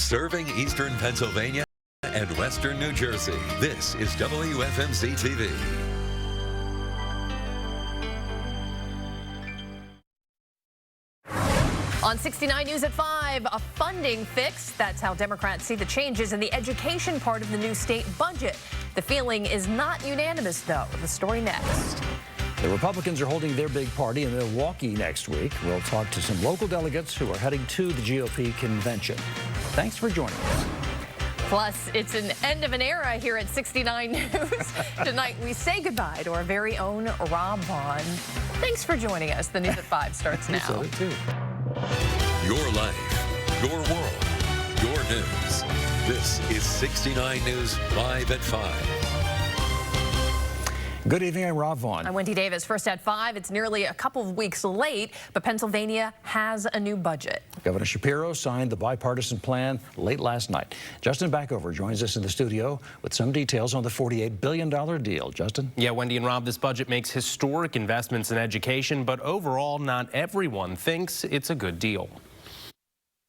Serving Eastern Pennsylvania and Western New Jersey, this is WFMZ TV. On 69 News at 5, a funding fix. That's how Democrats see the changes in the education part of the new state budget. The feeling is not unanimous, though. The story next. The Republicans are holding their big party in Milwaukee next week. We'll talk to some local delegates who are heading to the GOP convention. Thanks for joining us. Plus, it's an end of an era here at 69 News. Tonight, we say goodbye to our very own Rob Vaughn. Thanks for joining us. The News at 5 starts now. You said it too. Your life, your world, your news. This is 69 News Live at 5. Good evening, I'm Rob Vaughn. I'm Wendy Davis. First at 5, it's nearly a couple of weeks late, but Pennsylvania has a new budget. Governor Shapiro signed the bipartisan plan late last night. Justin Backover joins us in the studio with some details on the $48 billion deal. Justin? Yeah, Wendy and Rob, this budget makes historic investments in education, but overall, not everyone thinks it's a good deal.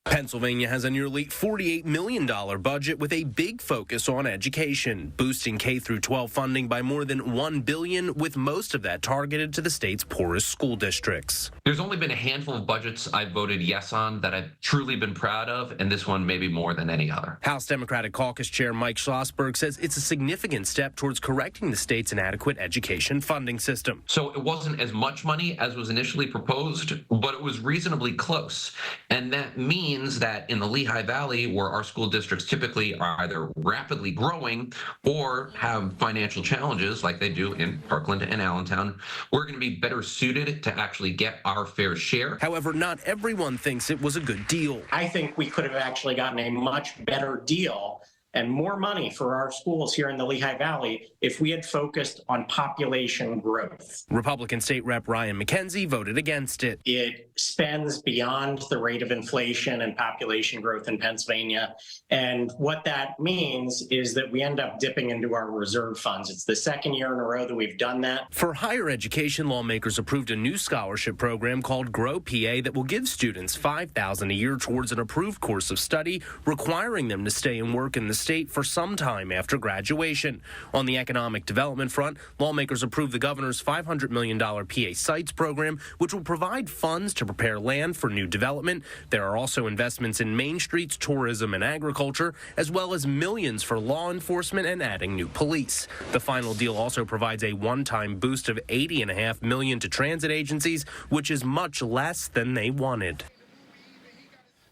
Pennsylvania has a nearly $48 million budget with a big focus on education, boosting K-12 funding by more than $1 billion, with most of that targeted to the state's poorest school districts. There's only been a handful of budgets I've voted yes on that I've truly been proud of, and this one maybe more than any other. House Democratic Caucus Chair Mike Schlossberg says it's a significant step towards correcting the state's inadequate education funding system. So it wasn't as much money as was initially proposed, but it was reasonably close. And that means that in the Lehigh Valley, where our school districts typically are either rapidly growing or have financial challenges like they do in Parkland and Allentown, we're going to be better suited to actually get our fair share. However, not everyone thinks it was a good deal. I think we could have actually gotten a much better deal and more money for our schools here in the Lehigh Valley if we had focused on population growth. Republican State Rep Ryan McKenzie voted against it. It spends beyond the rate of inflation and population growth in Pennsylvania. And what that means is that we end up dipping into our reserve funds. It's the second year in a row that we've done that. For higher education, lawmakers approved a new scholarship program called Grow PA that will give students $5,000 a year towards an approved course of study, requiring them to stay and work in the state for some time after graduation. On the economic development front, lawmakers approved the governor's $500 million PA Sites program, which will provide funds to prepare land for new development. There are also investments in Main Streets, tourism, and agriculture, as well as millions for law enforcement and adding new police. The final deal also provides a one-time boost of $80.5 million to transit agencies, which is much less than they wanted.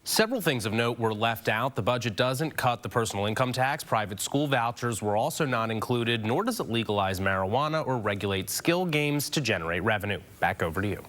Several things of note were left out. The budget doesn't cut the personal income tax. Private school vouchers were also not included, nor does it legalize marijuana or regulate skill games to generate revenue. Back over to you.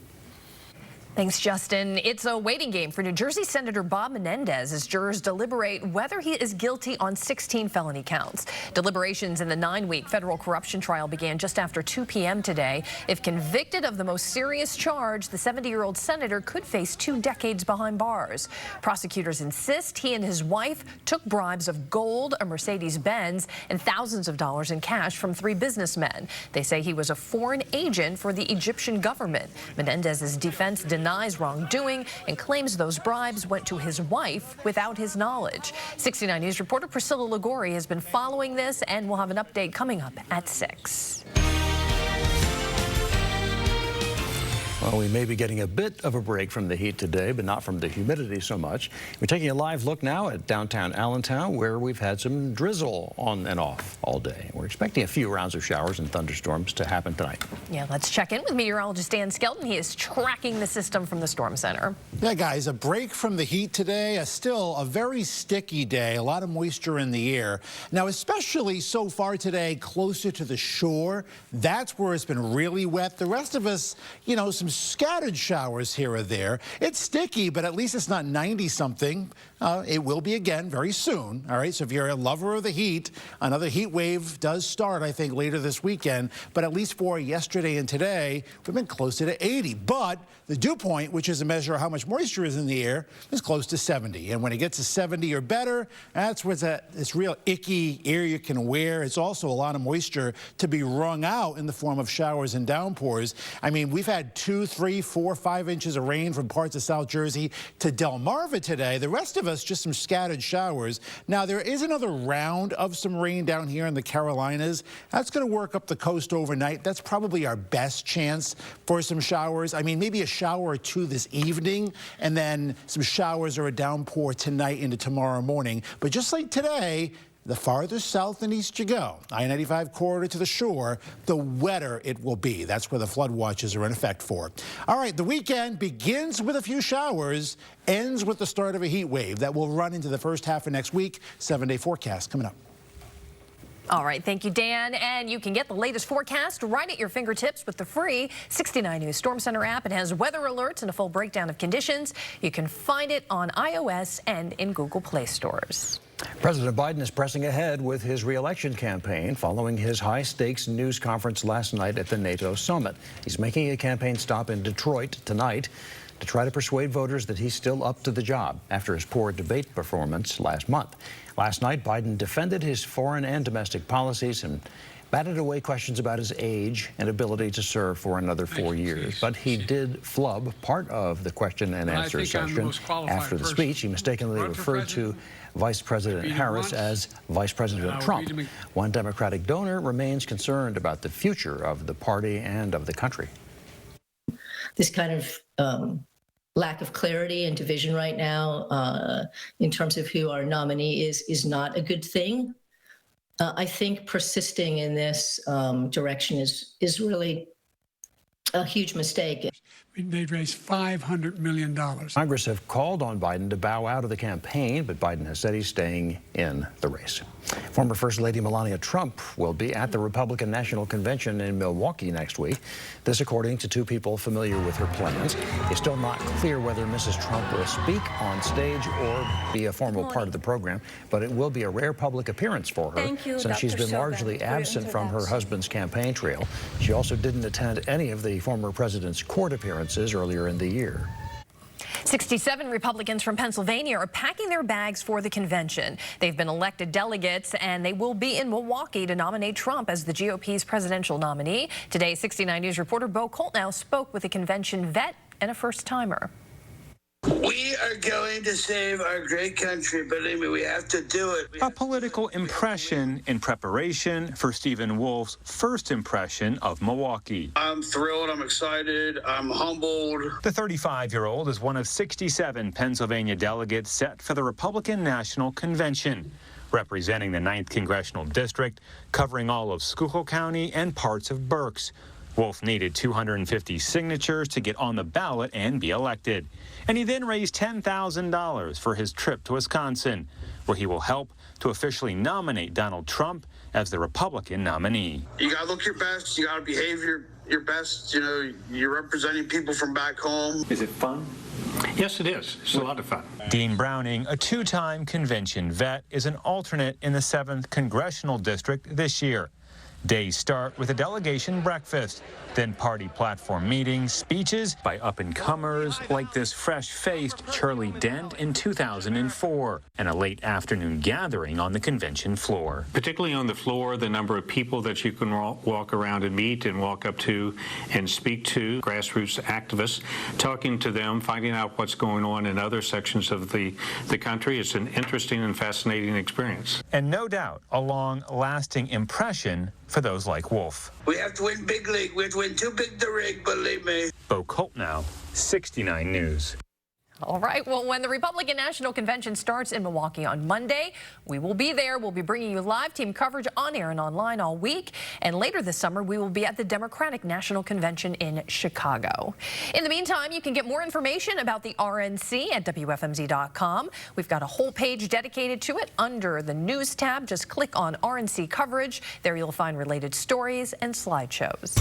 Thanks, Justin. It's a waiting game for New Jersey Senator Bob Menendez as jurors deliberate whether he is guilty on 16 felony counts. Deliberations in the 9-week federal corruption trial began just after 2 p.m. today. If convicted of the most serious charge, the 70-year-old senator could face 2 decades behind bars. Prosecutors insist he and his wife took bribes of gold, a Mercedes-Benz, and thousands of dollars in cash from 3 businessmen. They say he was a foreign agent for the Egyptian government. Menendez's defense denies wrongdoing and claims those bribes went to his wife without his knowledge. 69 News reporter Priscilla Ligori has been following this, and we'll have an update coming up at 6. Well, we may be getting a bit of a break from the heat today, but not from the humidity so much. We're taking a live look now at downtown Allentown, where we've had some drizzle on and off all day. We're expecting a few rounds of showers and thunderstorms to happen tonight. Yeah, let's check in with meteorologist Dan Skelton. He is tracking the system from the Storm Center. Yeah, guys, a break from the heat today. Still a very sticky day, a lot of moisture in the air. Now, especially so far today, closer to the shore, that's where it's been really wet. The rest of us, you know, some scattered showers here or there. It's sticky, but at least it's not 90-something. It will be again very soon. All right, so if you're a lover of the heat, another heat wave does start, I think, later this weekend. But at least for yesterday and today, we've been closer to 80. But the dew point, which is a measure of how much moisture is in the air, is close to 70. And when it gets to 70 or better, that's where it's real icky air you can wear. It's also a lot of moisture to be wrung out in the form of showers and downpours. I mean, we've had 2, 3, 4, 5 inches of rain from parts of South Jersey to Delmarva today. The rest of us us just some scattered showers. Now, there is another round of some rain down here in the Carolinas. That's going to work up the coast overnight. That's probably our best chance for some showers. I mean, maybe a shower or two this evening, and then some showers or a downpour tonight into tomorrow morning. But just like today, the farther south and east you go, I-95 corridor to the shore, the wetter it will be. That's where the flood watches are in effect for. All right, the weekend begins with a few showers, ends with the start of a heat wave that will run into the first half of next week. 7-day forecast coming up. All right, thank you, Dan. And you can get the latest forecast right at your fingertips with the free 69 News Storm Center app. It has weather alerts and a full breakdown of conditions. You can find it on iOS and in Google Play stores. President Biden is pressing ahead with his re-election campaign following his high-stakes news conference last night at the NATO summit. He's making a campaign stop in Detroit tonight to try to persuade voters that he's still up to the job after his poor debate performance last month. Last night, Biden defended his foreign and domestic policies and batted away questions about his age and ability to serve for another 4 years. But he did flub part of the question and answer session. After the speech, he mistakenly referred to Vice President Harris as Vice President Trump. One Democratic donor remains concerned about the future of the party and of the country. This kind of lack of clarity and division right now in terms of who our nominee is not a good thing. I think persisting in this direction is really a huge mistake. They'd raised $500 million. Congress have called on Biden to bow out of the campaign, but Biden has said he's staying in the race. Former First Lady Melania Trump will be at the Republican National Convention in Milwaukee next week. This according to two people familiar with her plans. It's still not clear whether Mrs. Trump will speak on stage or be a formal part of the program, but it will be a rare public appearance for her since she's been largely absent from her husband's campaign trail. She also didn't attend any of the former president's court appearances earlier in the year. 67 Republicans from Pennsylvania are packing their bags for the convention. They've been elected delegates, and they will be in Milwaukee to nominate Trump as the GOP's presidential nominee. Today, 69 News reporter Bo Coltnow spoke with a convention vet and a first-timer. We are going to save our great country. Believe me, we have to do it. A political impression in preparation for Stephen Wolf's first impression of Milwaukee. I'm thrilled. I'm excited. I'm humbled. The 35-year-old is one of 67 Pennsylvania delegates set for the Republican National Convention, representing the 9th Congressional District, covering all of Schuylkill County and parts of Berks. Wolf needed 250 signatures to get on the ballot and be elected. And he then raised $10,000 for his trip to Wisconsin, where he will help to officially nominate Donald Trump as the Republican nominee. You got to look your best. You got to behave your best. You know, you're representing people from back home. Is it fun? Yes, it is. It's a lot of fun. Dean Browning, a two-time convention vet, is an alternate in the 7th Congressional District this year. Days start with a delegation breakfast, then party platform meetings, speeches by up-and-comers like this fresh-faced Charlie Dent in 2004, and a late afternoon gathering on the convention floor. Particularly on the floor, the number of people that you can walk around and meet and walk up to and speak to, grassroots activists, talking to them, finding out what's going on in other sections of the country. It's an interesting and fascinating experience. And no doubt, a long-lasting impression for those like Wolf. We have to win big league. We have to win too big to rig, believe me. Bo Coltnow, 69 News. All right, well, when the Republican National Convention starts in Milwaukee on Monday, we will be there. We'll be bringing you live team coverage on air and online all week. And later this summer, we will be at the Democratic National Convention in Chicago. In the meantime, you can get more information about the RNC at WFMZ.com. We've got a whole page dedicated to it under the News tab. Just click on RNC coverage. There you'll find related stories and slideshows.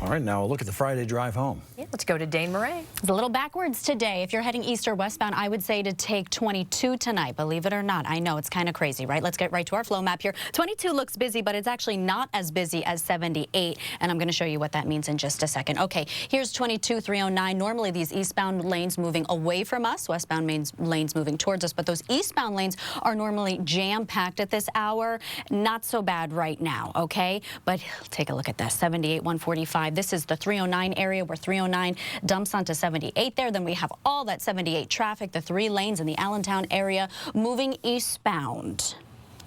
All right, now a look at the Friday drive home. Yeah, let's go to Dane Murray. It's a little backwards today. If you're heading east or westbound, I would say to take 22 tonight. Believe it or not, I know it's kind of crazy, right? Let's get right to our flow map here. 22 looks busy, but it's actually not as busy as 78, and I'm going to show you what that means in just a second. Okay, here's 22, 309. Normally, these eastbound lanes moving away from us, westbound lanes moving towards us, but those eastbound lanes are normally jam-packed at this hour. Not so bad right now, okay? But take a look at this, 78, 145. This is the 309 area where 309 dumps onto 78 there. Then we have all that 78 traffic, the 3 lanes in the Allentown area moving eastbound.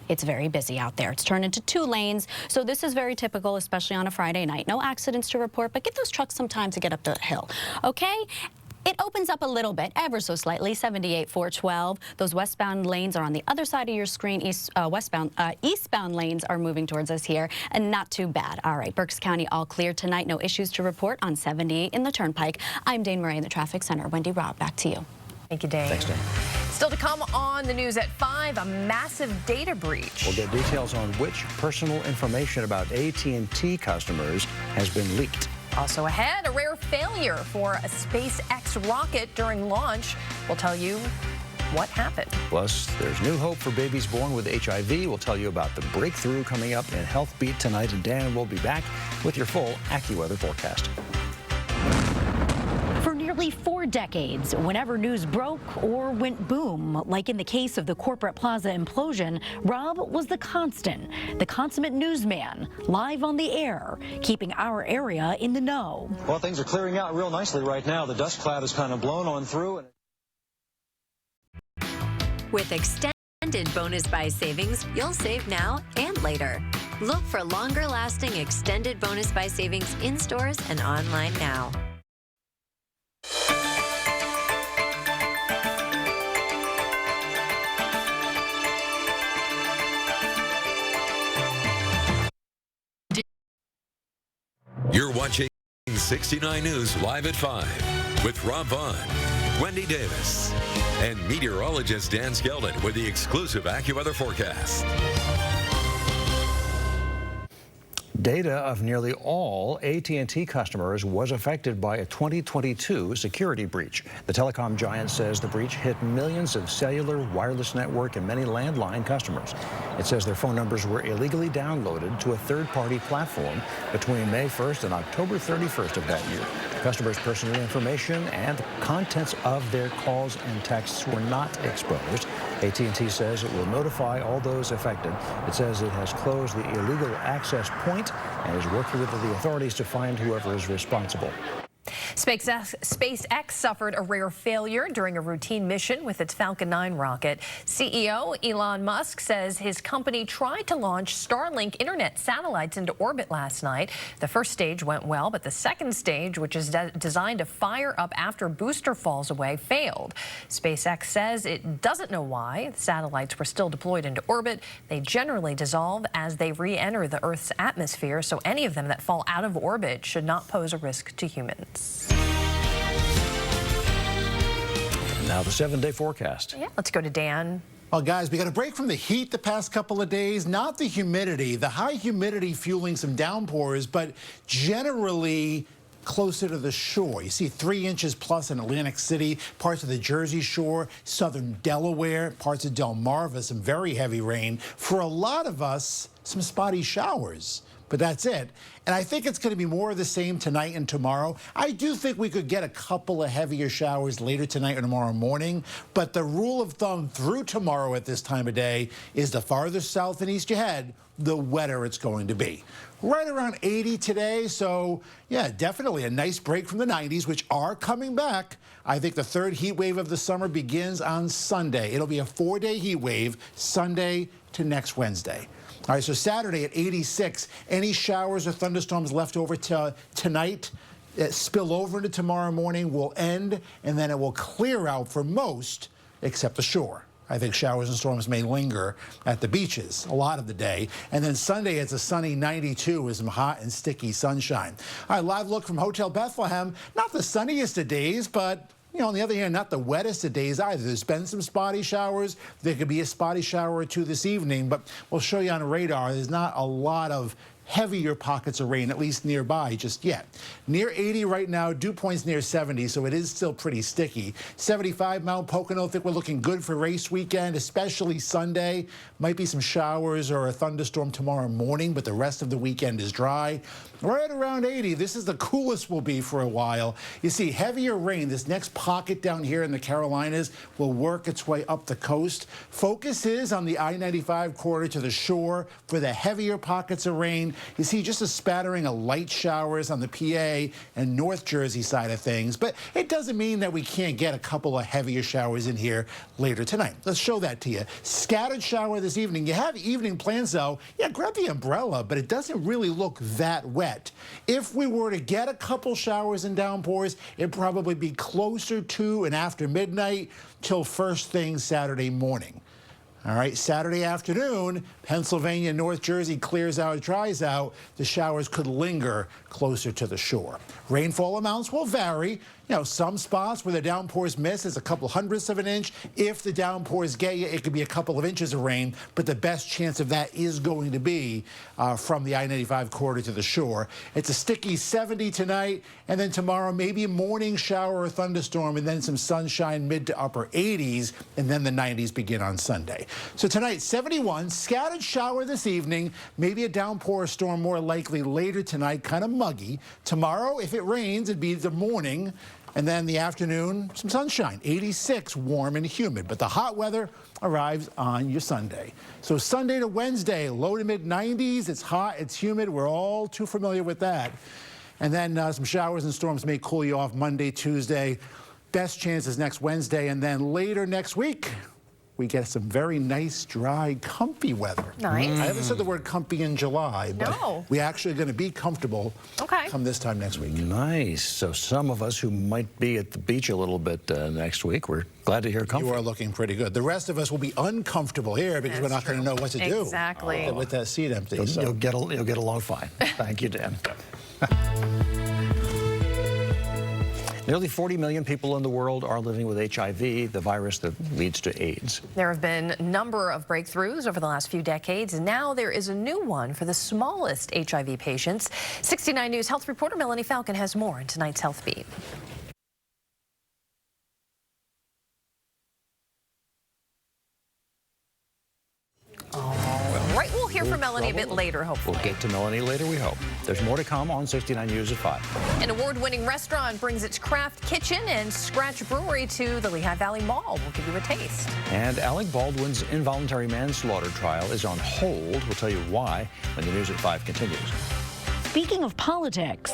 It's very busy out there. It's turned into 2 lanes, so this is very typical, especially on a Friday night. No accidents to report, but give those trucks some time to get up the hill, okay? It opens up a little bit, ever so slightly, 78 412. Those westbound lanes are on the other side of your screen. Eastbound lanes are moving towards us here, and not too bad. All right, Berks County all clear tonight. No issues to report on 78 in the Turnpike. I'm Dane Murray in the Traffic Center. Wendy Robb, back to you. Thank you, Dane. Thanks, Dane. Still to come on the news at 5, a massive data breach. We'll get details on which personal information about AT&T customers has been leaked. Also ahead, a rare failure for a SpaceX rocket during launch. We'll tell you what happened. Plus, there's new hope for babies born with HIV. We'll tell you about the breakthrough coming up in Health Beat tonight, and Dan will be back with your full AccuWeather forecast. For nearly 4 decades, whenever news broke or went boom, like in the case of the Corporate Plaza implosion, Rob was the constant, the consummate newsman, live on the air, keeping our area in the know. Well, things are clearing out real nicely right now. The dust cloud is kind of blown on through. With extended bonus buy savings, you'll save now and later. Look for longer-lasting extended bonus buy savings in stores and online now. You're watching 69 News live at 5 with Rob Vaughn, Wendy Davis, and meteorologist Dan Skeldon with the exclusive AccuWeather forecast. Data of nearly all AT&T customers was affected by a 2022 security breach. The telecom giant says the breach hit millions of cellular, wireless network, and many landline customers. It says their phone numbers were illegally downloaded to a third-party platform between May 1st and October 31st of that year. Customers' personal information and the contents of their calls and texts were not exposed. AT&T says it will notify all those affected. It says it has closed the illegal access point and is working with the authorities to find whoever is responsible. SpaceX suffered a rare failure during a routine mission with its Falcon 9 rocket. CEO Elon Musk says his company tried to launch Starlink internet satellites into orbit last night. The first stage went well, but the second stage, which is designed to fire up after a booster falls away, failed. SpaceX says it doesn't know why. The satellites were still deployed into orbit. They generally dissolve as they re-enter the Earth's atmosphere, so any of them that fall out of orbit should not pose a risk to humans. Now the 7-day forecast. Yeah, let's go to Dan. Well, guys, we got a break from the heat the past couple of days, not the humidity. The high humidity fueling some downpours, but generally closer to the shore. You see 3 inches plus in Atlantic City, parts of the Jersey Shore, southern Delaware, parts of Delmarva, some very heavy rain. For a lot of us, some spotty showers. But that's it. And I think it's going to be more of the same tonight and tomorrow. I do think we could get a couple of heavier showers later tonight or tomorrow morning. But the rule of thumb through tomorrow at this time of day is the farther south and east you head, the wetter it's going to be. Right around 80 today. So, yeah, definitely a nice break from the 90s, which are coming back. I think the third heat wave of the summer begins on Sunday. It'll be a 4-day heat wave, Sunday to next Wednesday. All right, so Saturday at 86, any showers or thunderstorms left over tonight spill over into tomorrow morning will end, and then it will clear out for most except the shore. I think showers and storms may linger at the beaches a lot of the day. And then Sunday, it's a sunny 92 with some hot and sticky sunshine. All right, live look from Hotel Bethlehem. Not the sunniest of days, but you know, on the other hand, not the wettest of days either. There's been some spotty showers. There could be a spotty shower or two this evening, but we'll show you on radar. There's not a lot of heavier pockets of rain, at least nearby just yet. Near 80 right now, dew point's near 70, so it is still pretty sticky. 75 Mount Pocono, I think we're looking good for race weekend, especially Sunday. Might be some showers or a thunderstorm tomorrow morning, but the rest of the weekend is dry. Right around 80, this is the coolest we'll be for a while. You see heavier rain. This next pocket down here in the Carolinas will work its way up the coast. Focus is on the I-95 corridor to the shore for the heavier pockets of rain. afternoon, you see just a spattering of light showers on the PA and North Jersey side of things. But it doesn't mean that we can't get a couple of heavier showers in here later tonight. Let's show that to you. Scattered shower this evening. You have evening plans, though. Yeah, grab the umbrella, but it doesn't really look that wet. If we were to get a couple showers and downpours, it'd probably be closer to and after midnight till first thing Saturday morning. All right, Saturday afternoon, Pennsylvania, North Jersey clears out, dries out. The showers could linger closer to the shore. Rainfall amounts will vary. You know, some spots where the downpours miss is a couple hundredths of an inch. If the downpours get you, it could be a couple of inches of rain, but the best chance of that is going to be from the I-95 corridor to the shore. It's a sticky 70 tonight, and then tomorrow maybe a morning shower or thunderstorm, and then some sunshine, mid to upper 80s, and then the 90s begin on Sunday. So tonight, 71, scattered shower this evening, maybe a downpour storm more likely later tonight, kind of muggy. Tomorrow, if it rains, it'd be the morning. And then the afternoon, some sunshine, 86, warm and humid. But the hot weather arrives on your Sunday. So Sunday to Wednesday, low to mid 90s. It's hot, it's humid. We're all too familiar with that. And then some showers and storms may cool you off Monday, Tuesday. Best chances next Wednesday. And then later next week, we get some very nice, dry, comfy weather. Nice. I haven't said the word comfy in July, but we actually are going to be comfortable come this time next week. Nice. So some of us who might be at the beach a little bit next week, we're glad to hear comfort. You are looking pretty good. The rest of us will be uncomfortable here because we're not going to know what to do. Exactly. With that seat empty. You'll get along fine. Thank you, Dan. Nearly 40 million people in the world are living with HIV, the virus that leads to AIDS. There have been a number of breakthroughs over the last few decades, and now there is a new one for the smallest HIV patients. 69 News health reporter Melanie Falcon has more in tonight's Health Beat. Right, we'll hear from Melanie a bit later, hopefully. We'll get to Melanie later, we hope. There's more to come on 69 News at 5. An award-winning restaurant brings its craft kitchen and scratch brewery to the Lehigh Valley Mall. We'll give you a taste. And Alec Baldwin's involuntary manslaughter trial is on hold. We'll tell you why when the News at 5 continues. Speaking of politics.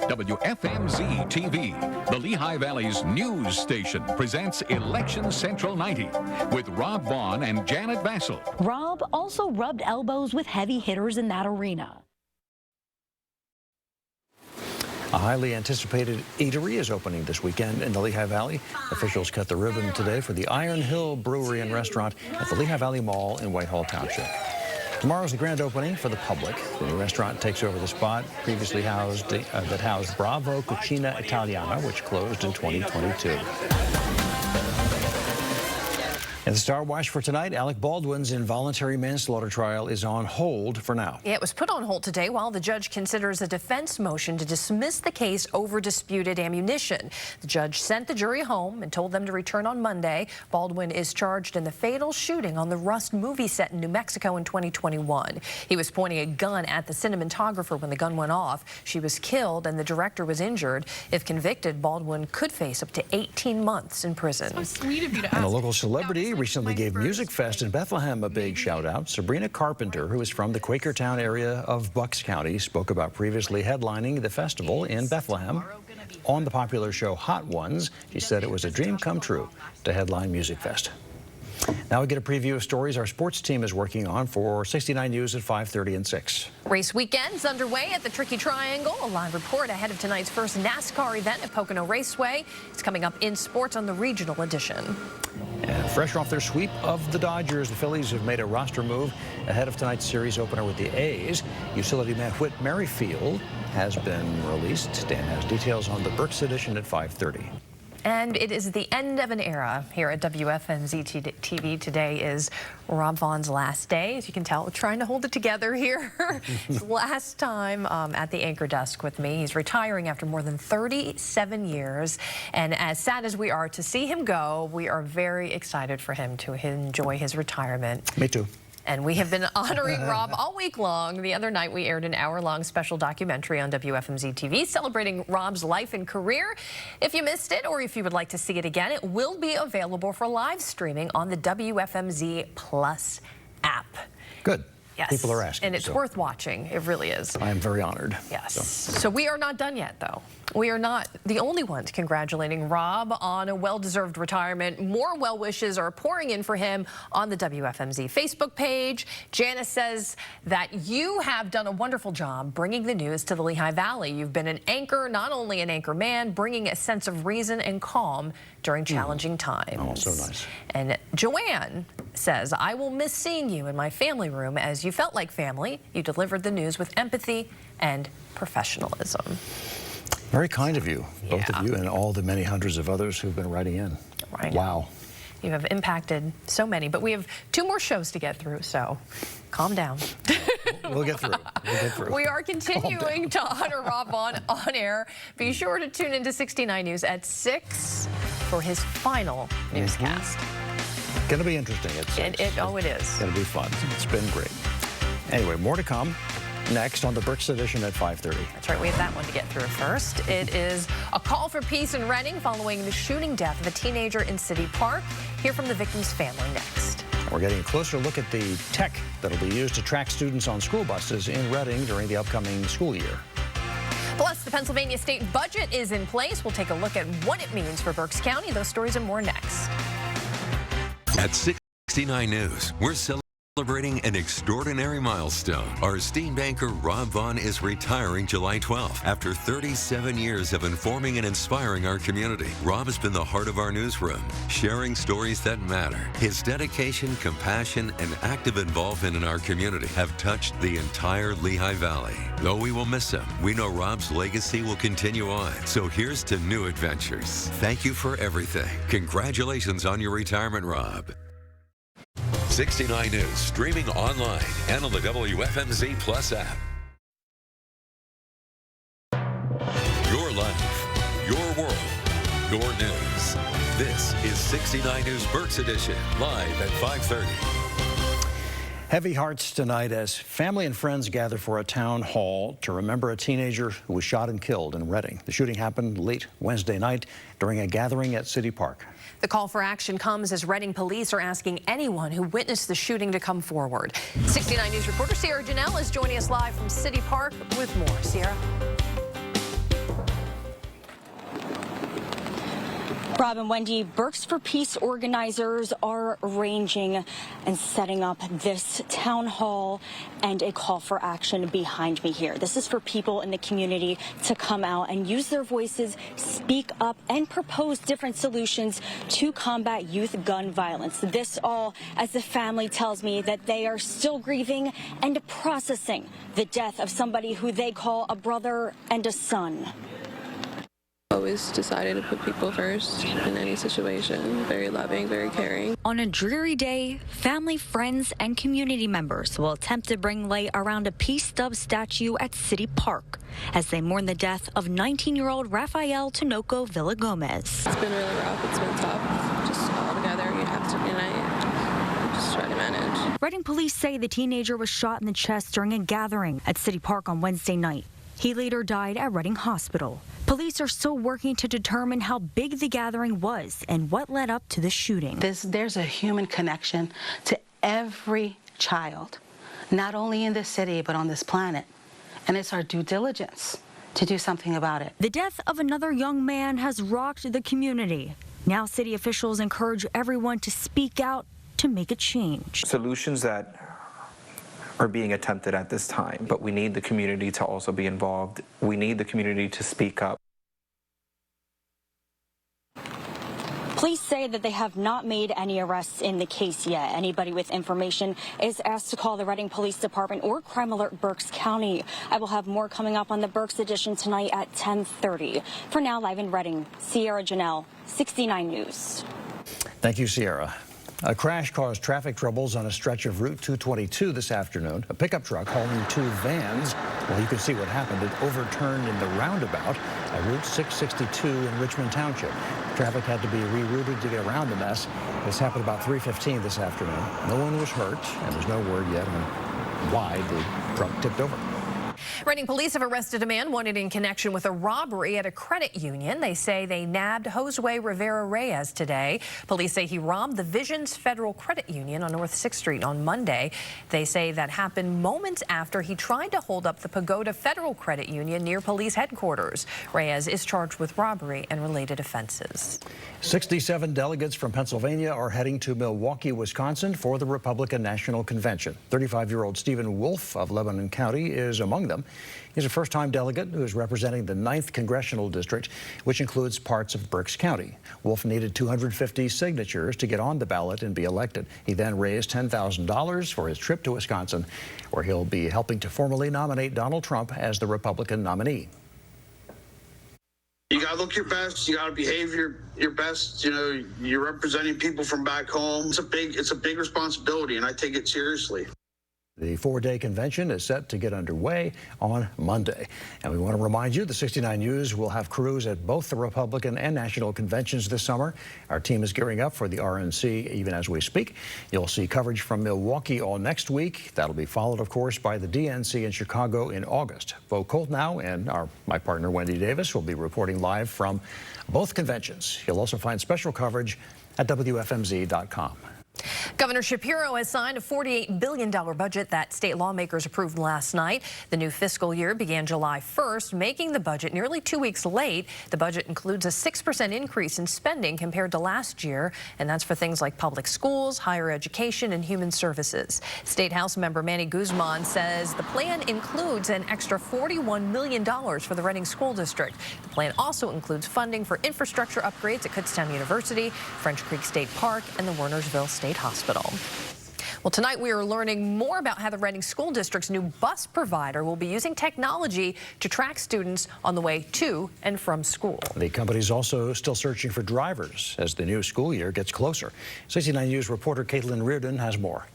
WFMZ TV, the Lehigh Valley's news station, presents Election Central 90 with Rob Vaughn and Janet Vassell. Rob also rubbed elbows with heavy hitters in that arena. A highly anticipated eatery is opening this weekend in the Lehigh Valley. Officials cut the ribbon today for the Iron Hill Brewery and Restaurant at the Lehigh Valley Mall in Whitehall Township. Tomorrow's the grand opening for the public. The new restaurant takes over the spot previously that housed Bravo Cucina Italiana, which closed in 2022. And the Star Watch for tonight, Alec Baldwin's involuntary manslaughter trial is on hold for now. Yeah, it was put on hold today while the judge considers a defense motion to dismiss the case over disputed ammunition. The judge sent the jury home and told them to return on Monday. Baldwin is charged in the fatal shooting on the Rust movie set in New Mexico in 2021. He was pointing a gun at the cinematographer when the gun went off. She was killed and the director was injured. If convicted, Baldwin could face up to 18 months in prison. So sweet of you to ask. And a local celebrity recently gave Music Fest in Bethlehem a big shout out. Sabrina Carpenter, who is from the Quakertown area of Bucks County, spoke about previously headlining the festival in Bethlehem. On the popular show Hot Ones, she said it was a dream come true to headline Music Fest. Now we get a preview of stories our sports team is working on for 69 News at 5:30 and 6. Race weekend's underway at the Tricky Triangle. A live report ahead of tonight's first NASCAR event at Pocono Raceway. It's coming up in sports on the regional edition. And fresh off their sweep of the Dodgers, the Phillies have made a roster move ahead of tonight's series opener with the A's. Utility man Whit Merrifield has been released. Dan has details on the Berks edition at 5:30. And it is the end of an era here at WFMZ TV. Today is Rob Vaughn's last day. As you can tell, we're trying to hold it together here. His last time at the anchor desk with me. He's retiring after more than 37 years. And as sad as we are to see him go, we are very excited for him to enjoy his retirement. Me too. And we have been honoring Rob all week long. The other night, we aired an hour-long special documentary on WFMZ TV celebrating Rob's life and career. If you missed it or if you would like to see it again, it will be available for live streaming on the WFMZ Plus app. Good. Yes. People are asking. And it's worth watching. It really is. I am very honored. Yes. So we are not done yet, though. We are not the only ones congratulating Rob on a well-deserved retirement. More well wishes are pouring in for him on the WFMZ Facebook page. Janice says that you have done a wonderful job bringing the news to the Lehigh Valley. You've been an anchor, not only an anchor man, bringing a sense of reason and calm during challenging times. Oh, so nice. And Joanne says, I will miss seeing you in my family room as you felt like family. You delivered the news with empathy and professionalism. Very kind of you, both of you, and all the many hundreds of others who've been writing in. Right. Wow. You have impacted so many, but we have 2 more shows to get through, so calm down. We'll get through. We'll get through. We are continuing to honor Rob Vaughn on air. Be sure to tune into 69 News at 6 for his final newscast. Going to be interesting. It is. Going to be fun. It's been great. Anyway, more to come. Next on the Berks edition at 5:30. That's right, we have that one to get through first. It is a call for peace in Reading following the shooting death of a teenager in City Park. Hear from the victim's family next. We're getting a closer look at the tech that'll be used to track students on school buses in Reading during the upcoming school year. Plus, the Pennsylvania state budget is in place. We'll take a look at what it means for Berks County. Those stories and more next. At 69 News, we're celebrating an extraordinary milestone. Our esteemed anchor Rob Vaughn is retiring July 12th. After 37 years of informing and inspiring our community, Rob has been the heart of our newsroom, sharing stories that matter. His dedication, compassion, and active involvement in our community have touched the entire Lehigh Valley. Though we will miss him, we know Rob's legacy will continue on. So here's to new adventures. Thank you for everything. Congratulations on your retirement, Rob. 69 News, streaming online and on the WFMZ Plus app. Your life, your world, your news. This is 69 News Berks Edition, live at 5:30. Heavy hearts tonight as family and friends gather for a town hall to remember a teenager who was shot and killed in Reading. The shooting happened late Wednesday night during a gathering at City Park. The call for action comes as Reading police are asking anyone who witnessed the shooting to come forward. 69 News reporter Sierra Janelle is joining us live from City Park with more. Sierra. Rob and Wendy, Berks for Peace organizers are arranging and setting up this town hall and a call for action behind me here. This is for people in the community to come out and use their voices, speak up, and propose different solutions to combat youth gun violence. This all as the family tells me that they are still grieving and processing the death of somebody who they call a brother and a son. Always decided to put people first in any situation. Very loving, very caring. On a dreary day, family, friends, and community members will attempt to bring light around a peace stub statue at City Park as they mourn the death of 19-year-old Rafael Tinoco Villagomez. It's been really rough. It's been tough. Just all together, you have to unite. Just try to manage. Reading police say the teenager was shot in the chest during a gathering at City Park on Wednesday night. He later died at Reading Hospital. Police are still working to determine how big the gathering was and what led up to the shooting. There's a human connection to every child, not only in this city, but on this planet. And it's our due diligence to do something about it. The death of another young man has rocked the community. Now city officials encourage everyone to speak out to make a change. Solutions that are being attempted at this time, but we need the community to also be involved. We need the community to speak up. Police say that they have not made any arrests in the case yet. Anybody with information is asked to call the Reading Police Department or Crime Alert Berks County. I will have more coming up on the Berks edition tonight at 10:30. For now, live in Reading, Sierra Janelle, 69 News. Thank you, Sierra. A crash caused traffic troubles on a stretch of Route 222 this afternoon. A pickup truck hauling two vans, well, you can see what happened. It overturned in the roundabout at Route 662 in Richmond Township. Traffic had to be rerouted to get around the mess. This happened about 3:15 this afternoon. No one was hurt, and there's no word yet on why the truck tipped over. Reading police have arrested a man wanted in connection with a robbery at a credit union. They say they nabbed Josue Rivera Reyes today. Police say he robbed the Visions Federal Credit Union on North 6th Street on Monday. They say that happened moments after he tried to hold up the Pagoda Federal Credit Union near police headquarters. Reyes is charged with robbery and related offenses. 67 delegates from Pennsylvania are heading to Milwaukee, Wisconsin for the Republican National Convention. 35-year-old Stephen Wolf of Lebanon County is among them. He's a first-time delegate who is representing the 9th Congressional District, which includes parts of Berks County. Wolf needed 250 signatures to get on the ballot and be elected. He then raised $10,000 for his trip to Wisconsin, where he'll be helping to formally nominate Donald Trump as the Republican nominee. You gotta look your best. You gotta behave your best. You know, you're representing people from back home. It's a big responsibility, and I take it seriously. The 4-day convention is set to get underway on Monday. And we want to remind you, the 69 News will have crews at both the Republican and national conventions this summer. Our team is gearing up for the RNC even as we speak. You'll see coverage from Milwaukee all next week. That'll be followed, of course, by the DNC in Chicago in August. Bo Koltnow and my partner Wendy Davis will be reporting live from both conventions. You'll also find special coverage at WFMZ.com. Governor Shapiro has signed a $48 billion budget that state lawmakers approved last night. The new fiscal year began July 1st, making the budget nearly 2 weeks late. The budget includes a 6% increase in spending compared to last year, and that's for things like public schools, higher education, and human services. State House member Manny Guzman says the plan includes an extra $41 million for the Reading School District. The plan also includes funding for infrastructure upgrades at Kutztown University, French Creek State Park, and the Wernersville State Hospital. Well, tonight we are learning more about how the Reading School District's new bus provider will be using technology to track students on the way to and from school. The company's also still searching for drivers as the new school year gets closer. 69 News reporter Caitlin Reardon has more.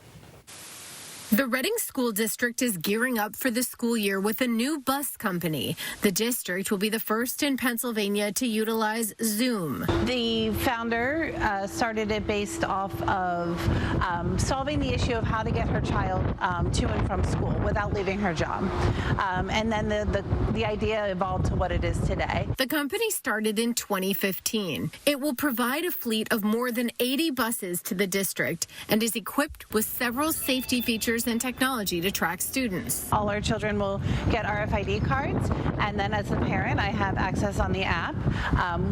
The Reading School District is gearing up for the school year with a new bus company. The district will be the first in Pennsylvania to utilize Zoom. The founder started it based off of solving the issue of how to get her child to and from school without leaving her job. And then the idea evolved to what it is today. The company started in 2015. It will provide a fleet of more than 80 buses to the district and is equipped with several safety features and technology to track students. All our children will get RFID cards, and then as a parent, I have access on the app.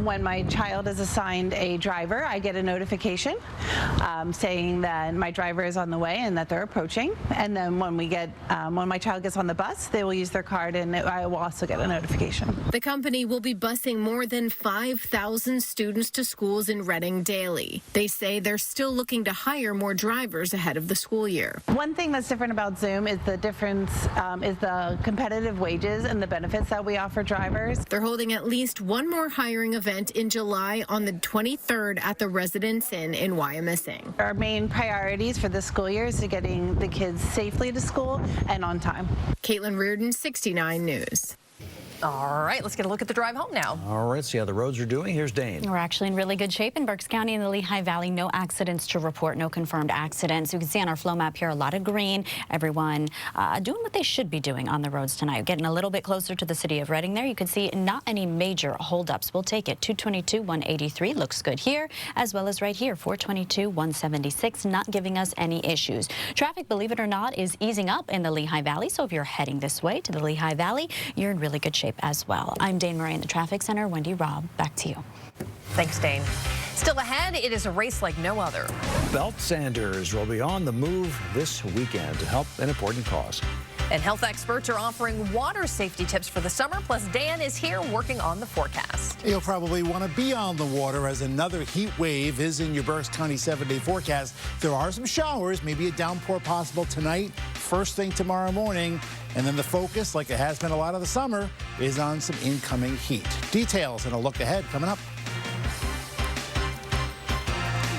When my child is assigned a driver, I get a notification saying that my driver is on the way and that they're approaching. And then when my child gets on the bus, they will use their card, and I will also get a notification. The company will be busing more than 5,000 students to schools in Reading daily. They say they're still looking to hire more drivers ahead of the school year. One thing that's different about Zoom is the competitive wages and the benefits that we offer drivers. They're holding at least one more hiring event in July on the 23rd at the Residence Inn in Wyomissing. Our main priorities for this school year is to getting the kids safely to school and on time. Caitlin Reardon, 69 News. All right, let's get a look at the drive home now. All right, see how the roads are doing. Here's Dane. We're actually in really good shape in Berks County and the Lehigh Valley. No accidents to report, no confirmed accidents. You can see on our flow map here a lot of green. Everyone doing what they should be doing on the roads tonight. Getting a little bit closer to the city of Reading there. You can see not any major holdups. We'll take it. 222, 183 looks good here, as well as right here, 422, 176, not giving us any issues. Traffic, believe it or not, is easing up in the Lehigh Valley. So if you're heading this way to the Lehigh Valley, you're in really good shape as well. I'm Dane Murray in the Traffic Center. Wendy, Rob, back to you. Thanks, Dane. Still ahead, it is a race like no other. Belt Sanders will be on the move this weekend to help an important cause. And health experts are offering water safety tips for the summer. Plus, Dan is here working on the forecast. You'll probably want to be on the water as another heat wave is in your Berks County 7-day forecast. There are some showers, maybe a downpour possible tonight, first thing tomorrow morning. And then the focus, like it has been a lot of the summer, is on some incoming heat. Details and a look ahead coming up.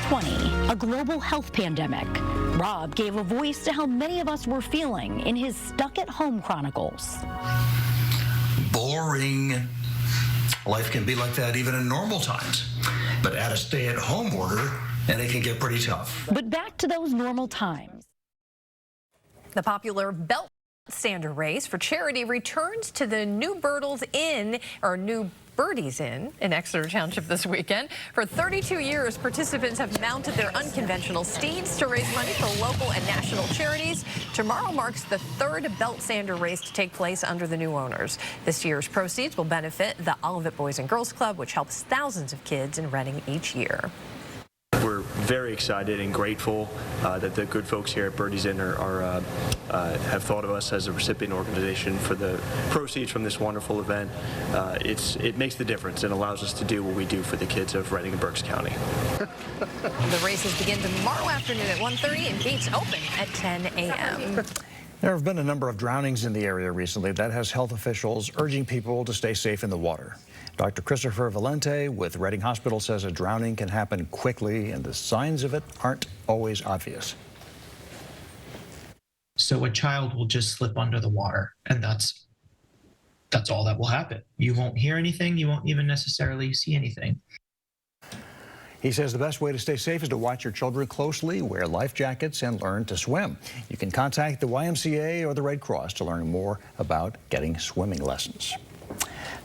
2020, a global health pandemic. Rob gave a voice to how many of us were feeling in his Stuck-at-Home Chronicles. Boring. Life can be like that even in normal times. But add a stay-at-home order, and it can get pretty tough. But back to those normal times. The popular belt sander race for charity returns to the New Birdies Inn in Exeter Township this weekend. For 32 years, participants have mounted their unconventional steeds to raise money for local and national charities. Tomorrow marks the third belt sander race to take place under the new owners. This year's proceeds will benefit the Olivet Boys and Girls Club, which helps thousands of kids in Reading each year. We're very excited and grateful that the good folks here at Birdies Inn have thought of us as a recipient organization for the proceeds from this wonderful event. It makes the difference and allows us to do what we do for the kids of Reading and Berks County. The races begin tomorrow afternoon at 1:30 and gates open at 10 a.m. There have been a number of drownings in the area recently. That has health officials urging people to stay safe in the water. Dr. Christopher Valente with Reading Hospital says a drowning can happen quickly and the signs of it aren't always obvious. So a child will just slip under the water, and that's all that will happen. You won't hear anything. You won't even necessarily see anything. He says the best way to stay safe is to watch your children closely, wear life jackets, and learn to swim. You can contact the YMCA or the Red Cross to learn more about getting swimming lessons.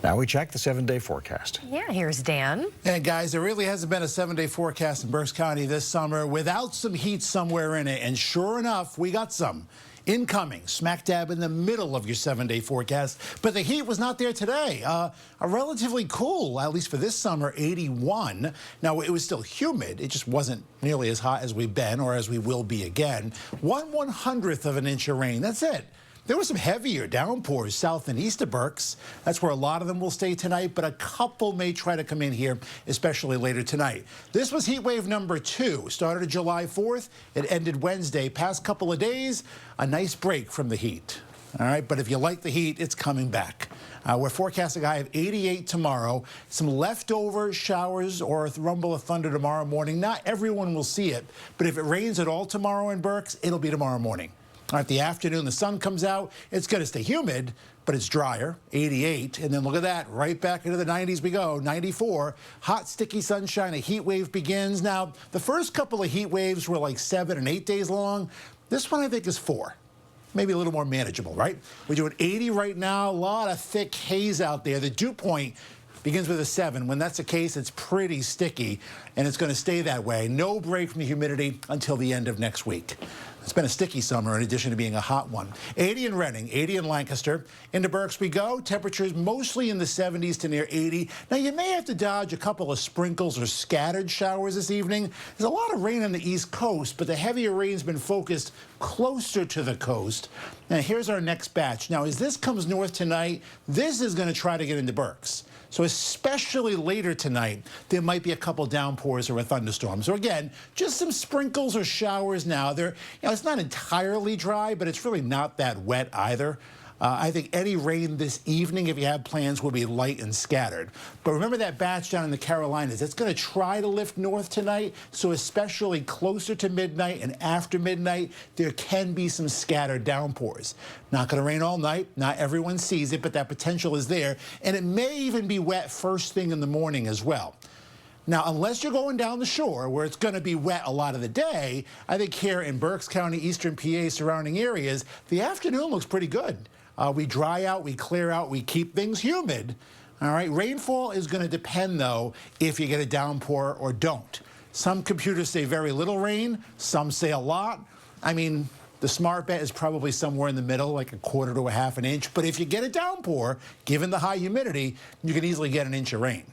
Now we check the 7-day forecast. Yeah, here's Dan. And guys, there really hasn't been a 7-day forecast in Berks County this summer without some heat somewhere in it. And sure enough, we got some incoming, smack dab in the middle of your 7-day forecast. But the heat was not there today. A relatively cool, at least for this summer, 81. Now, it was still humid. It just wasn't nearly as hot as we've been or as we will be again. 1/100th of an inch of rain. That's it. There were some heavier downpours south and east of Berks. That's where a lot of them will stay tonight, but a couple may try to come in here, especially later tonight. This was heat wave number 2. Started July 4th. It ended Wednesday. Past couple of days, a nice break from the heat. All right, but if you like the heat, it's coming back. We're forecasting a high of 88 tomorrow. Some leftover showers or a rumble of thunder tomorrow morning. Not everyone will see it, but if it rains at all tomorrow in Berks, it'll be tomorrow morning. All right, the afternoon, the sun comes out. It's going to stay humid, but it's drier, 88. And then look at that, right back into the 90s we go, 94. Hot, sticky sunshine, a heat wave begins. Now, the first couple of heat waves were like 7 and 8 days long. This one, I think, is 4. Maybe a little more manageable, right? We're doing 80 right now. A lot of thick haze out there. The dew point begins with a 7. When that's the case, it's pretty sticky, and it's going to stay that way. No break from the humidity until the end of next week. It's been a sticky summer in addition to being a hot one. 80 in Reading, 80 in Lancaster. Into Berks we go. Temperatures mostly in the 70s to near 80. Now, you may have to dodge a couple of sprinkles or scattered showers this evening. There's a lot of rain on the East Coast, but the heavier rain's been focused closer to the coast. Now, here's our next batch. Now, as this comes north tonight, this is going to try to get into Berks. So especially later tonight, there might be a couple downpours or a thunderstorm. So again, just some sprinkles or showers now. It's not entirely dry, but it's really not that wet either. I think any rain this evening, if you have plans, will be light and scattered. But remember that batch down in the Carolinas. It's going to try to lift north tonight, so especially closer to midnight and after midnight, there can be some scattered downpours. Not going to rain all night. Not everyone sees it, but that potential is there. And it may even be wet first thing in the morning as well. Now, unless you're going down the shore where it's going to be wet a lot of the day, I think here in Berks County, eastern PA, surrounding areas, the afternoon looks pretty good. We dry out, we clear out, we keep things humid. All right, rainfall is going to depend, though, if you get a downpour or don't. Some computers say very little rain, some say a lot. I mean, the smart bet is probably somewhere in the middle, like 1/4 to 1/2 inch. But if you get a downpour, given the high humidity, you can easily get an inch of rain.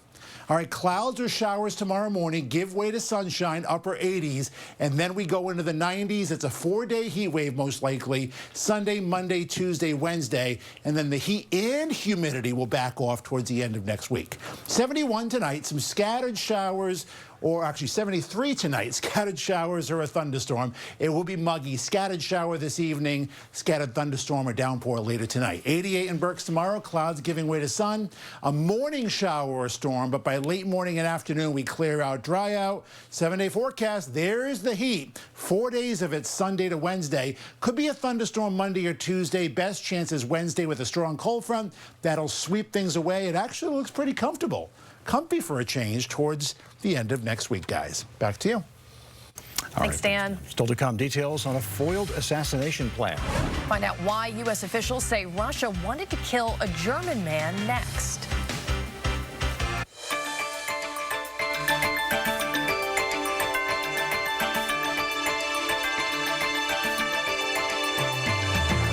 All right, clouds or showers tomorrow morning, give way to sunshine, upper 80s, and then we go into the 90s. It's a 4-day heat wave, most likely, Sunday, Monday, Tuesday, Wednesday, and then the heat and humidity will back off towards the end of next week. 71 tonight, some scattered showers or actually 73 tonight. Scattered showers or a thunderstorm. It will be muggy. Scattered shower this evening, scattered thunderstorm or downpour later tonight. 88 in Berks tomorrow, clouds giving way to sun. A morning shower or storm, but by late morning and afternoon, we clear out, dry out. 7-day forecast, there's the heat. 4 days of it, Sunday to Wednesday. Could be a thunderstorm Monday or Tuesday. Best chance is Wednesday with a strong cold front. That'll sweep things away. It actually looks pretty comfortable. Comfy for a change towards the end of next week, guys. Back to you. Thanks, Dan. Still to come, details on a foiled assassination plan. Find out why U.S. officials say Russia wanted to kill a German man next.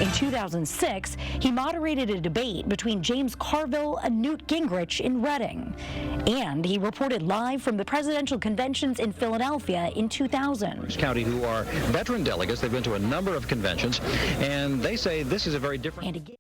In 2006, he moderated a debate between James Carville and Newt Gingrich in Reading. And he reported live from the presidential conventions in Philadelphia in 2000. County, who are veteran delegates, they've been to a number of conventions, and they say this is a very different...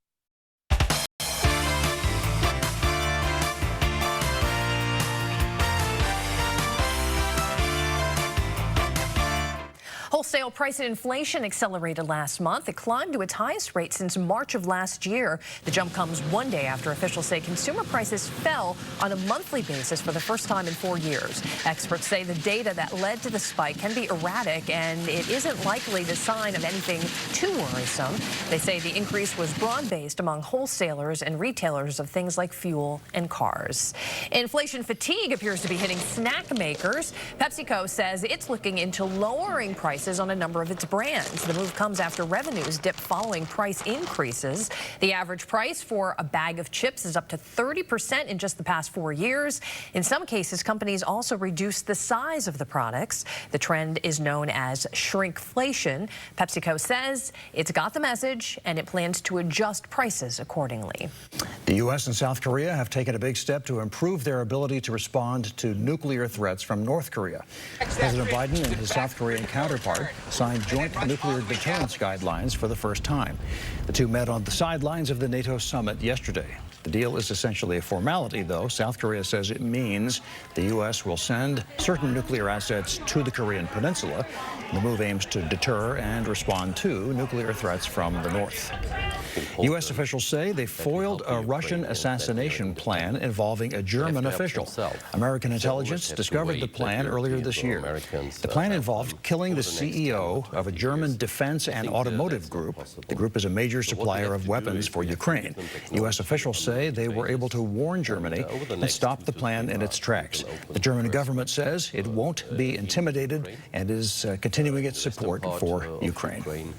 Wholesale price and inflation accelerated last month. It climbed to its highest rate since March of last year. The jump comes one day after officials say consumer prices fell on a monthly basis for the first time in 4 years. Experts say the data that led to the spike can be erratic, and it isn't likely the sign of anything too worrisome. They say the increase was broad-based among wholesalers and retailers of things like fuel and cars. Inflation fatigue appears to be hitting snack makers. PepsiCo says it's looking into lowering prices on a number of its brands. The move comes after revenues dip following price increases. The average price for a bag of chips is up to 30% in just the past 4 years. In some cases, companies also reduced the size of the products. The trend is known as shrinkflation. PepsiCo says it's got the message and it plans to adjust prices accordingly. The U.S. and South Korea have taken a big step to improve their ability to respond to nuclear threats from North Korea. President Biden and his South Korean counterpart signed joint nuclear deterrence guidelines for the first time. The two met on the sidelines of the NATO summit yesterday. The deal is essentially a formality, though. South Korea says it means the U.S. will send certain nuclear assets to the Korean peninsula. The move aims to deter and respond to nuclear threats from the north. U.S. officials say they foiled a Russian assassination plan involving a German official. American intelligence discovered the plan earlier this year. The plan involved killing the CEO of a German defense and automotive group. The group is a major supplier of weapons for Ukraine. U.S. officials say they were able to warn Germany and stop the plan in its tracks. The German government says it won't be intimidated and is continuing its support for Ukraine.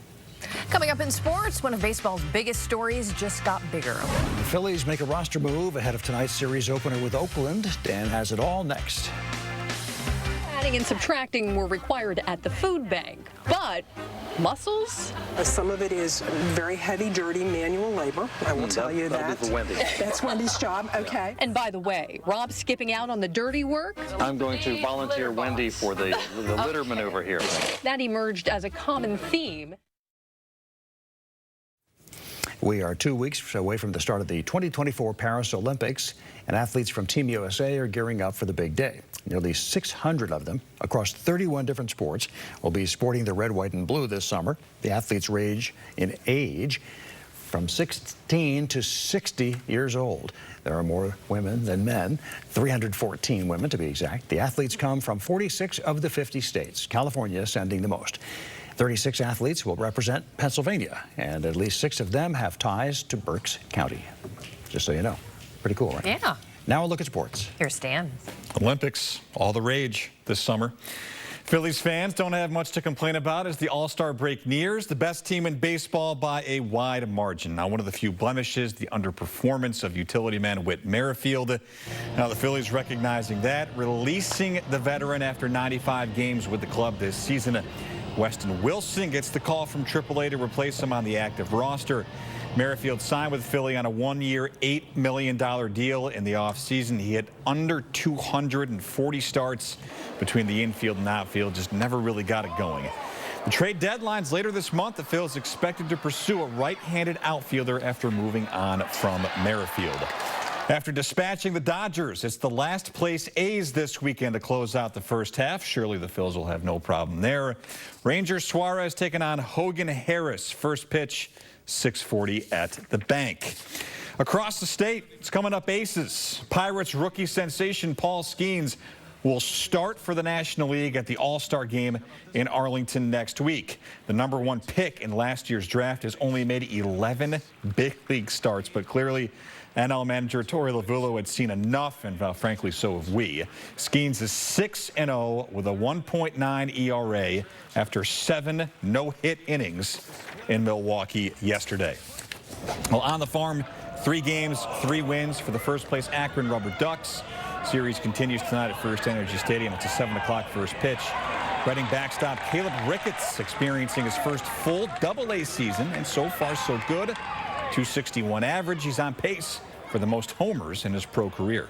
Coming up in sports, one of baseball's biggest stories just got bigger. The Phillies make a roster move ahead of tonight's series opener with Oakland. Dan has it all next. Adding and subtracting were required at the food bank, but muscles? Some of it is very heavy, dirty manual labor. I will tell you that. That'll be for Wendy. That's Wendy's job. Okay. And by the way, Rob's skipping out on the dirty work. I'm going to volunteer Wendy for the litter maneuver here. That emerged as a common theme. We are 2 weeks away from the start of the 2024 Paris Olympics, and athletes from Team USA are gearing up for the big day. Nearly 600 of them across 31 different sports will be sporting the red, white, and blue this summer. The athletes range in age from 16 to 60 years old. There are more women than men, 314 women to be exact. The athletes come from 46 of the 50 states, California sending the most. 36 athletes will represent Pennsylvania, and at least 6 of them have ties to Berks County. Just so you know. Pretty cool, right? Yeah. Now a look at sports. Here's Stan. Olympics, all the rage this summer. Phillies fans don't have much to complain about as the All-Star break nears. The best team in baseball by a wide margin. Now, one of the few blemishes, the underperformance of utility man Whit Merrifield. Now, the Phillies recognizing that, releasing the veteran after 95 games with the club this season. Weston Wilson gets the call from AAA to replace him on the active roster. Merrifield signed with Philly on a 1-year, $8 million deal in the offseason. He had under 240 starts between the infield and outfield, just never really got it going. The trade deadline's later this month. The Phillies expected to pursue a right-handed outfielder after moving on from Merrifield. After dispatching the Dodgers, it's the last place A's this weekend to close out the first half. Surely the Phils will have no problem there. Rangers Suarez taking on Hogan Harris. First pitch, 6:40 at the bank. Across the state, it's coming up aces. Pirates rookie sensation Paul Skeens will start for the National League at the All-Star game in Arlington next week. The #1 pick in last year's draft has only made 11 big league starts, but clearly NL manager Torey Lovullo had seen enough, and frankly, so have we. Skeens is 6-0 with a 1.9 ERA after 7 no-hit innings in Milwaukee yesterday. Well, on the farm, 3 games, 3 wins for the first-place Akron Rubber Ducks. Series continues tonight at First Energy Stadium. It's a 7 o'clock first pitch. Reading backstop Caleb Ricketts experiencing his first full Double-A season, and so far so good. .261 average. He's on pace for the most homers in his pro career.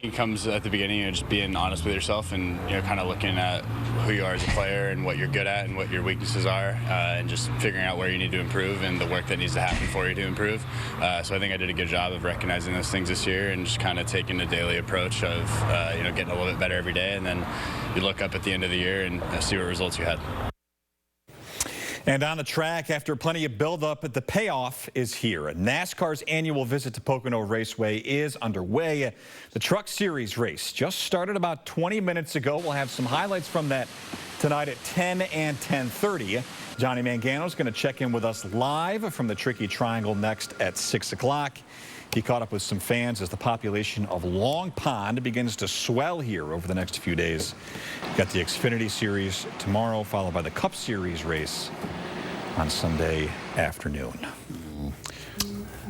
It comes at the beginning of just being honest with yourself and kind of looking at who you are as a player and what you're good at and what your weaknesses are, and just figuring out where you need to improve and the work that needs to happen for you to improve. So I think I did a good job of recognizing those things this year and just kind of taking a daily approach of getting a little bit better every day, and then you look up at the end of the year and see what results you had. And on the track, after plenty of buildup, the payoff is here. NASCAR's annual visit to Pocono Raceway is underway. The Truck Series race just started about 20 minutes ago. We'll have some highlights from that tonight at 10 and 10:30. Johnny Mangano's going to check in with us live from the Tricky Triangle next at 6 o'clock. He caught up with some fans as the population of Long Pond begins to swell here over the next few days. Got the Xfinity Series tomorrow, followed by the Cup Series race on Sunday afternoon.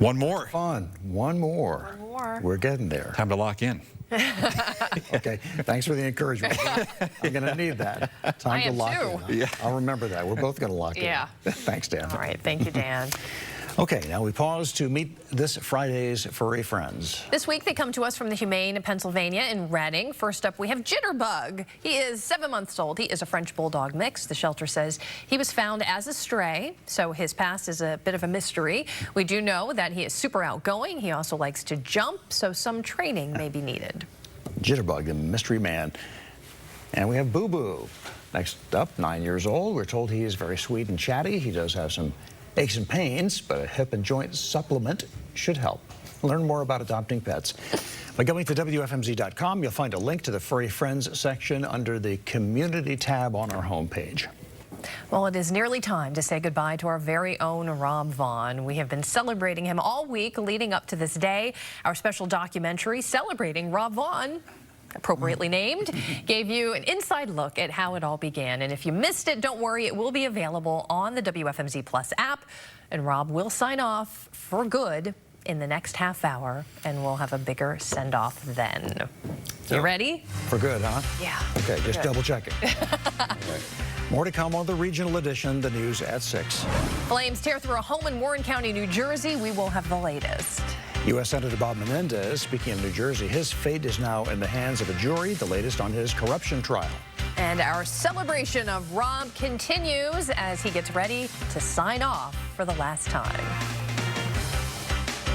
One more. Fun. One more. One more. We're getting there. Time to lock in. Okay, thanks for the encouragement. I'm going to need that. Time to lock in. Yeah. I'll remember that. We're both going to lock in. Yeah. Thanks, Dan. All right. Thank you, Dan. Okay, now we pause to meet this Friday's furry friends. This week they come to us from the Humane Pennsylvania in Reading. First up, we have Jitterbug. He is 7 months old. He is a French Bulldog mix. The shelter says he was found as a stray, so his past is a bit of a mystery. We do know that he is super outgoing. He also likes to jump, so some training may be needed. Jitterbug, the mystery man. And we have Boo Boo. Next up, 9 years old. We're told he is very sweet and chatty. He does have some aches and pains, but a hip and joint supplement should help. Learn more about adopting pets by going to WFMZ.com. You'll find a link to the Furry Friends section under the Community tab on our homepage. Well, it is nearly time to say goodbye to our very own Rob Vaughn. We have been celebrating him all week leading up to this day. Our special documentary celebrating Rob Vaughn, appropriately named, gave you an inside look at how it all began. And if you missed it, don't worry, it will be available on the WFMZ Plus app. And Rob will sign off for good in the next half hour, and we'll have a bigger send-off then. You ready? For good, huh? Yeah. Okay, just double checking. Right. More to come on the regional edition, the news at 6. Flames tear through a home in Warren County, New Jersey. We will have the latest. U.S. Senator Bob Menendez, speaking of New Jersey, his fate is now in the hands of a jury, the latest on his corruption trial. And our celebration of Rob continues as he gets ready to sign off for the last time.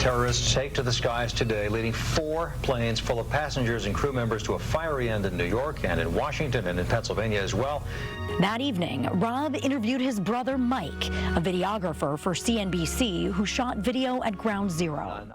Terrorists take to the skies today, leading 4 planes full of passengers and crew members to a fiery end in New York and in Washington and in Pennsylvania as well. That evening, Rob interviewed his brother Mike, a videographer for CNBC who shot video at Ground Zero.